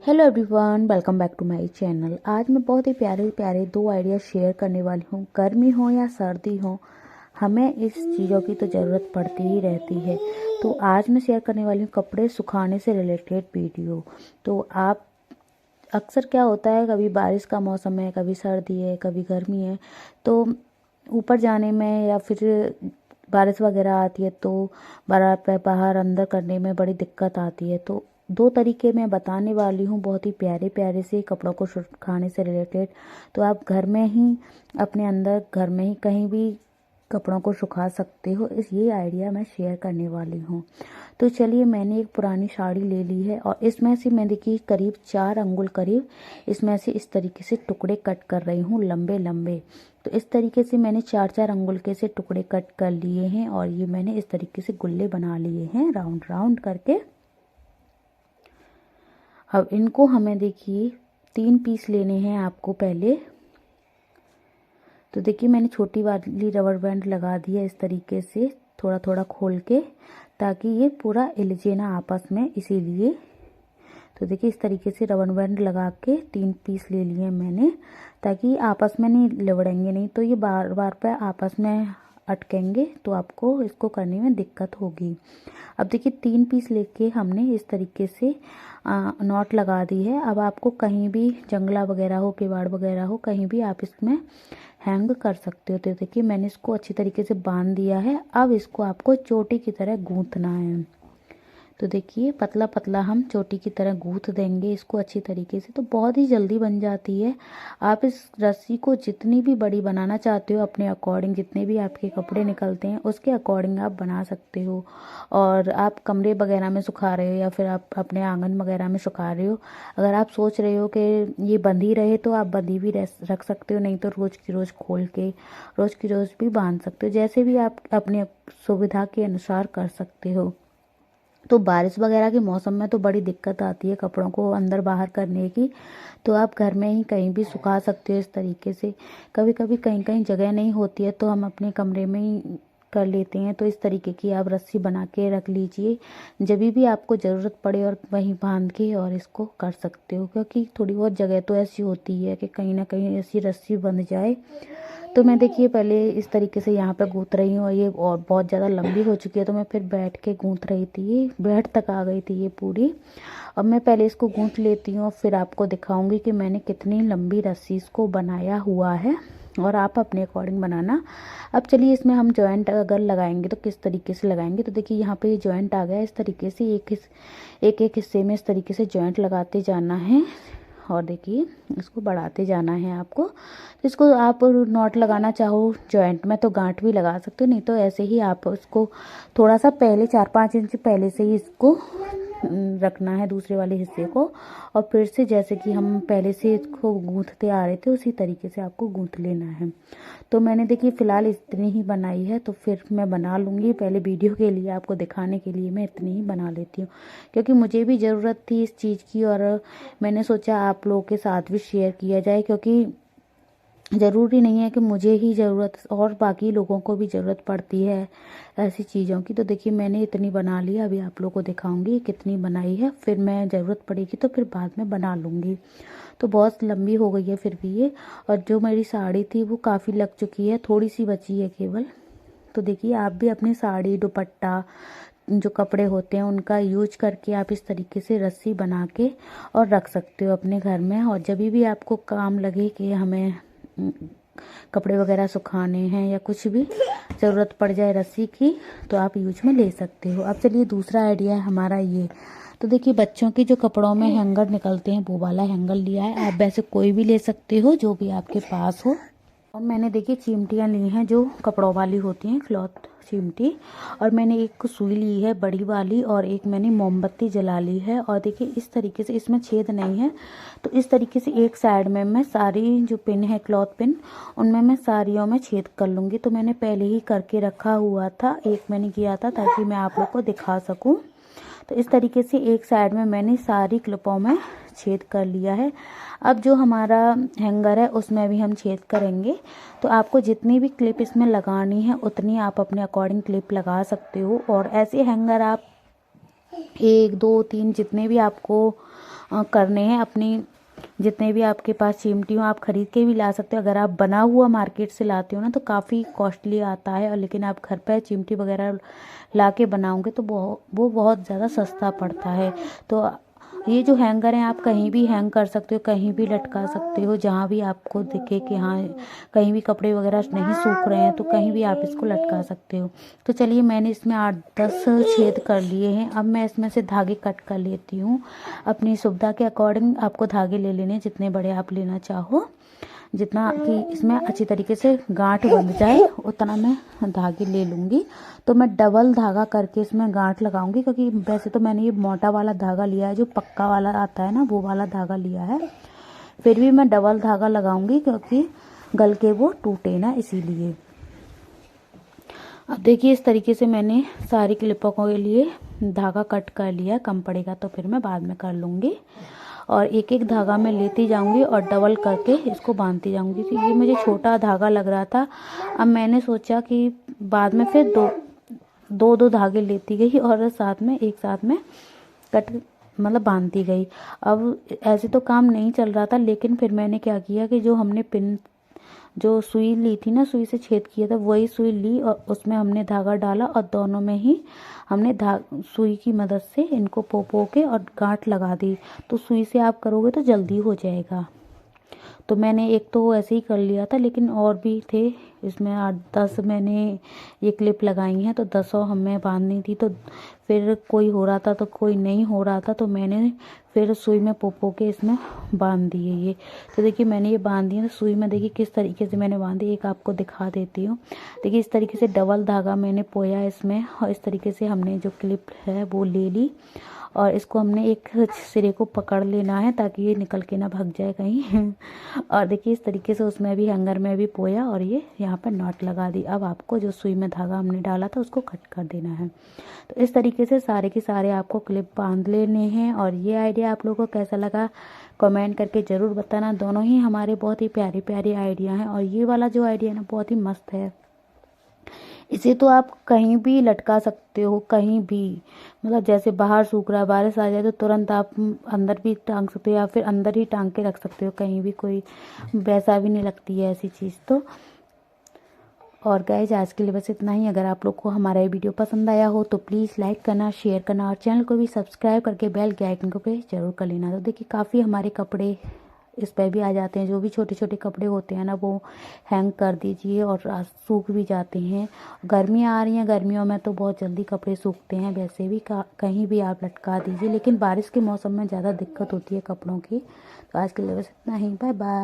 Hello everyone, welcome back to my channel. आज मैं बहुत ही प्यारे प्यारे दो आइडिया शेयर करने वाली हूँ। गर्मी हो या सर्दी हो, हमें इस चीज़ों की तो ज़रूरत पड़ती ही रहती है। तो आज मैं शेयर करने वाली हूँ कपड़े सुखाने से रिलेटेड वीडियो। तो आप अक्सर क्या होता है, कभी बारिश का मौसम है, कभी सर्दी है, कभी गर्मी है, तो ऊपर जाने में या फिर बारिश वगैरह आती है तो बाहर अंदर करने में बड़ी दिक्कत आती है। तो दो तरीके मैं बताने वाली हूँ, बहुत ही प्यारे प्यारे से कपड़ों को सुखाने से रिलेटेड। तो आप घर में ही अपने अंदर घर में ही कहीं भी कपड़ों को सुखा सकते हो। ये आइडिया मैं शेयर करने वाली हूँ। तो चलिए, मैंने एक पुरानी साड़ी ले ली है और इसमें से मैं देखिए करीब 4 अंगुल करीब इसमें से इस तरीके से टुकड़े कट कर रही हूँ, लंबे लंबे। तो इस तरीके से मैंने 4 अंगुल के से टुकड़े कट कर लिए हैं और ये मैंने इस तरीके से गुल्ले बना लिए हैं राउंड राउंड करके। अब इनको हमें देखिए 3 पीस लेने हैं आपको पहले। तो देखिए, मैंने छोटी वाली रबर बैंड लगा दी है इस तरीके से, थोड़ा थोड़ा खोल के, ताकि ये पूरा इलझे ना आपस में, इसीलिए। तो देखिए, इस तरीके से रबर बैंड लगा के 3 पीस ले लिए मैंने, ताकि आपस में नहीं लिबड़ेंगे, नहीं तो ये बार बार पे आपस में अटकेंगे तो आपको इसको करने में दिक्कत होगी। अब देखिए 3 पीस लेके हमने इस तरीके से नॉट लगा दी है। अब आपको कहीं भी जंगला वगैरह हो, किवाड़ वगैरह हो, कहीं भी आप इसमें हैंग कर सकते हो। तो देखिए, मैंने इसको अच्छी तरीके से बांध दिया है। अब इसको आपको चोटी की तरह गूंथना है। तो देखिए, पतला पतला हम चोटी की तरह गूंथ देंगे इसको अच्छी तरीके से, तो बहुत ही जल्दी बन जाती है। आप इस रस्सी को जितनी भी बड़ी बनाना चाहते हो अपने अकॉर्डिंग, जितने भी आपके कपड़े निकलते हैं उसके अकॉर्डिंग आप बना सकते हो। और आप कमरे वगैरह में सुखा रहे हो या फिर आप अपने आंगन वगैरह में सुखा रहे हो, अगर आप सोच रहे हो कि ये बंधी रहे तो आप बंधी भी रख सकते हो, नहीं तो रोज़ की रोज़ खोल के रोज़ की रोज़ भी बांध सकते हो, जैसे भी आप अपने सुविधा के अनुसार कर सकते हो। तो बारिश वगैरह के मौसम में तो बड़ी दिक्कत आती है कपड़ों को अंदर बाहर करने की, तो आप घर में ही कहीं भी सुखा सकते हो इस तरीके से। कभी कभी कहीं कहीं जगह नहीं होती है तो हम अपने कमरे में ही कर लेते हैं। तो इस तरीके की आप रस्सी बना के रख लीजिए, जब भी आपको ज़रूरत पड़े और वहीं बांध के और इसको कर सकते हो, क्योंकि थोड़ी बहुत जगह तो ऐसी होती है कि कहीं ना कहीं ऐसी रस्सी बंध जाए। तो मैं देखिए पहले इस तरीके से यहाँ पे गूंथ रही हूँ और ये और बहुत ज़्यादा लंबी हो चुकी है, तो मैं फिर बैठ के गूंथ रही थी, ये बेड तक आ गई थी ये पूरी। अब मैं पहले इसको गूंथ लेती हूँ और फिर आपको दिखाऊंगी कि मैंने कितनी लंबी रस्सी इसको बनाया हुआ है, और आप अपने अकॉर्डिंग बनाना। अब चलिए, इसमें हम जॉइंट अगर लगाएंगे तो किस तरीके से लगाएंगे। तो देखिए, यहाँ पे ये जॉइंट आ गया, इस तरीके से एक एक हिस्से में इस तरीके से जॉइंट लगाते जाना है और देखिए इसको बढ़ाते जाना है आपको। तो इसको आप नॉट लगाना चाहो जॉइंट में तो गांठ भी लगा सकते हो, नहीं तो ऐसे ही आप उसको थोड़ा सा पहले 4-5 इंच पहले से ही इसको रखना है दूसरे वाले हिस्से को, और फिर से जैसे कि हम पहले से इसको गूंथते आ रहे थे उसी तरीके से आपको गूंथ लेना है। तो मैंने देखिए फ़िलहाल इतनी ही बनाई है, तो फिर मैं बना लूँगी, पहले वीडियो के लिए आपको दिखाने के लिए मैं इतनी ही बना लेती हूँ, क्योंकि मुझे भी ज़रूरत थी इस चीज़ की और मैंने सोचा आप लोगों के साथ भी शेयर किया जाए, क्योंकि ज़रूरी नहीं है कि मुझे ही ज़रूरत, और बाकी लोगों को भी ज़रूरत पड़ती है ऐसी चीज़ों की। तो देखिए, मैंने इतनी बना ली, अभी आप लोगों को दिखाऊंगी कितनी बनाई है, फिर मैं ज़रूरत पड़ेगी तो फिर बाद में बना लूँगी। तो बहुत लंबी हो गई है फिर भी ये, और जो मेरी साड़ी थी वो काफ़ी लग चुकी है, थोड़ी सी बची है केवल। तो देखिए, आप भी अपनी साड़ी, दुपट्टा, जो कपड़े होते हैं उनका यूज करके आप इस तरीके से रस्सी बना के और रख सकते हो अपने घर में, और जब भी आपको काम लगे कि हमें कपड़े वगैरह सुखाने हैं या कुछ भी ज़रूरत पड़ जाए रस्सी की, तो आप यूज में ले सकते हो। अब चलिए, दूसरा आइडिया है हमारा ये। तो देखिए, बच्चों की जो कपड़ों में हैंगर निकलते हैं वो वाला हैंगर लिया है, आप वैसे कोई भी ले सकते हो जो भी आपके पास हो। और मैंने देखिए चिमटियाँ ली हैं जो कपड़ों वाली होती हैं, क्लॉथ चिमटी, और मैंने एक सुई ली है बड़ी वाली, और एक मैंने मोमबत्ती जला ली है। और देखिए इस तरीके से, इसमें छेद नहीं है, तो इस तरीके से एक साइड में मैं सारी जो पिन है, क्लॉथ पिन, उनमें मैं सारियों में छेद कर लूँगी। तो मैंने पहले ही करके रखा हुआ था, एक मैंने किया था ताकि मैं आप लोग को दिखा सकूँ। तो इस तरीके से एक साइड में मैंने सारी क्लिपों में छेद कर लिया है। अब जो हमारा हैंगर है उसमें भी हम छेद करेंगे। तो आपको जितनी भी क्लिप इसमें लगानी है उतनी आप अपने अकॉर्डिंग क्लिप लगा सकते हो, और ऐसे हैंगर आप 1 2 3 जितने भी आपको करने हैं। अपनी जितने भी आपके पास चिमटी हो आप खरीद के भी ला सकते हो। अगर आप बना हुआ मार्केट से लाते हो ना तो काफ़ी कॉस्टली आता है, और लेकिन आप घर पर चिमटी वगैरह ला के बनाओगे तो वो बहुत ज़्यादा सस्ता पड़ता है। तो ये जो हैंगर हैं आप कहीं भी हैंग कर सकते हो, कहीं भी लटका सकते हो, जहाँ भी आपको दिखे कि हाँ कहीं भी कपड़े वगैरह नहीं सूख रहे हैं तो कहीं भी आप इसको लटका सकते हो। तो चलिए मैंने इसमें 8-10 छेद कर लिए हैं। अब मैं इसमें से धागे कट कर लेती हूँ। अपनी सुविधा के अकॉर्डिंग आपको धागे ले लेने, जितने बड़े आप लेना चाहो, जितना कि इसमें अच्छी तरीके से गांठ बंध जाए उतना मैं धागे ले लूँगी। तो मैं डबल धागा करके इसमें गांठ लगाऊंगी, क्योंकि वैसे तो मैंने ये मोटा वाला धागा लिया है, जो पक्का वाला आता है ना वो वाला धागा लिया है, फिर भी मैं डबल धागा लगाऊंगी क्योंकि गल के वो टूटे ना, इसीलिए। अब देखिए इस तरीके से मैंने सारी क्लिपों के लिए धागा कट कर लिया। कम पड़ेगा तो फिर मैं बाद में कर लूँगी। और एक एक धागा मैं लेती जाऊंगी और डबल करके इसको बांधती जाऊंगी। तो ये मुझे छोटा धागा लग रहा था। अब मैंने सोचा कि बाद में फिर दो धागे लेती गई और साथ में एक साथ में कट मतलब बांधती गई। अब ऐसे तो काम नहीं चल रहा था, लेकिन फिर मैंने क्या किया कि जो हमने पिन जो सुई ली थी ना, सुई से छेद किया था, वही सुई ली और उसमें हमने धागा डाला और दोनों में ही हमने सुई की मदद से इनको पो के और गांठ लगा दी। तो सुई से आप करोगे तो जल्दी हो जाएगा। तो मैंने एक तो ऐसे ही कर लिया था, लेकिन और भी थे इसमें 8-10 मैंने ये क्लिप लगाई हैं, तो 10 हमें बांधनी थी। तो फिर कोई हो रहा था तो कोई नहीं हो रहा था, तो मैंने फिर सुई में पो के इसमें बांध दिए ये। तो देखिए मैंने ये बांध दिए। तो सुई में देखिए किस तरीके से मैंने बांधी, एक आपको दिखा देती हूँ। देखिए इस तरीके से डबल धागा मैंने पोया इसमें, और इस तरीके से हमने जो क्लिप है वो ले ली और इसको हमने एक सिरे को पकड़ लेना है ताकि ये निकल के ना भाग जाए कहीं। और देखिए इस तरीके से उसमें भी हैंगर में भी पोया और ये यहाँ पर नॉट लगा दी। अब आपको जो सुई में धागा हमने डाला था उसको कट कर देना है। तो इस तरीके से सारे के सारे आपको क्लिप बांध लेने हैं। और ये आइडिया आप लोगों को कैसा लगा कमेंट करके ज़रूर बताना। दोनों ही हमारे बहुत ही प्यारे प्यारे आइडिया हैं, और ये वाला जो आइडिया है ना बहुत ही मस्त है। इसे तो आप कहीं भी लटका सकते हो, कहीं भी, मतलब जैसे बाहर सूख रहा है, बारिश आ जाए तो तुरंत आप अंदर भी टांग सकते हो या फिर अंदर ही टांग के रख सकते हो, कहीं भी कोई वैसा भी नहीं लगती है ऐसी चीज़ तो। और गाइज आज के लिए बस इतना ही। अगर आप लोग को हमारा ये वीडियो पसंद आया हो तो प्लीज़ लाइक करना, शेयर करना और चैनल को भी सब्सक्राइब करके बेल के आइकन को पे जरूर कर लेना। तो देखिए काफ़ी हमारे कपड़े इस पर भी आ जाते हैं, जो भी छोटे छोटे कपड़े होते हैं ना वो हैंग कर दीजिए और सूख भी जाते हैं। गर्मियाँ आ रही हैं, गर्मियों में तो बहुत जल्दी कपड़े सूखते हैं, वैसे भी कहीं भी आप लटका दीजिए, लेकिन बारिश के मौसम में ज़्यादा दिक्कत होती है कपड़ों की। तो आज के लिए बस इतना ही, बाय बाय।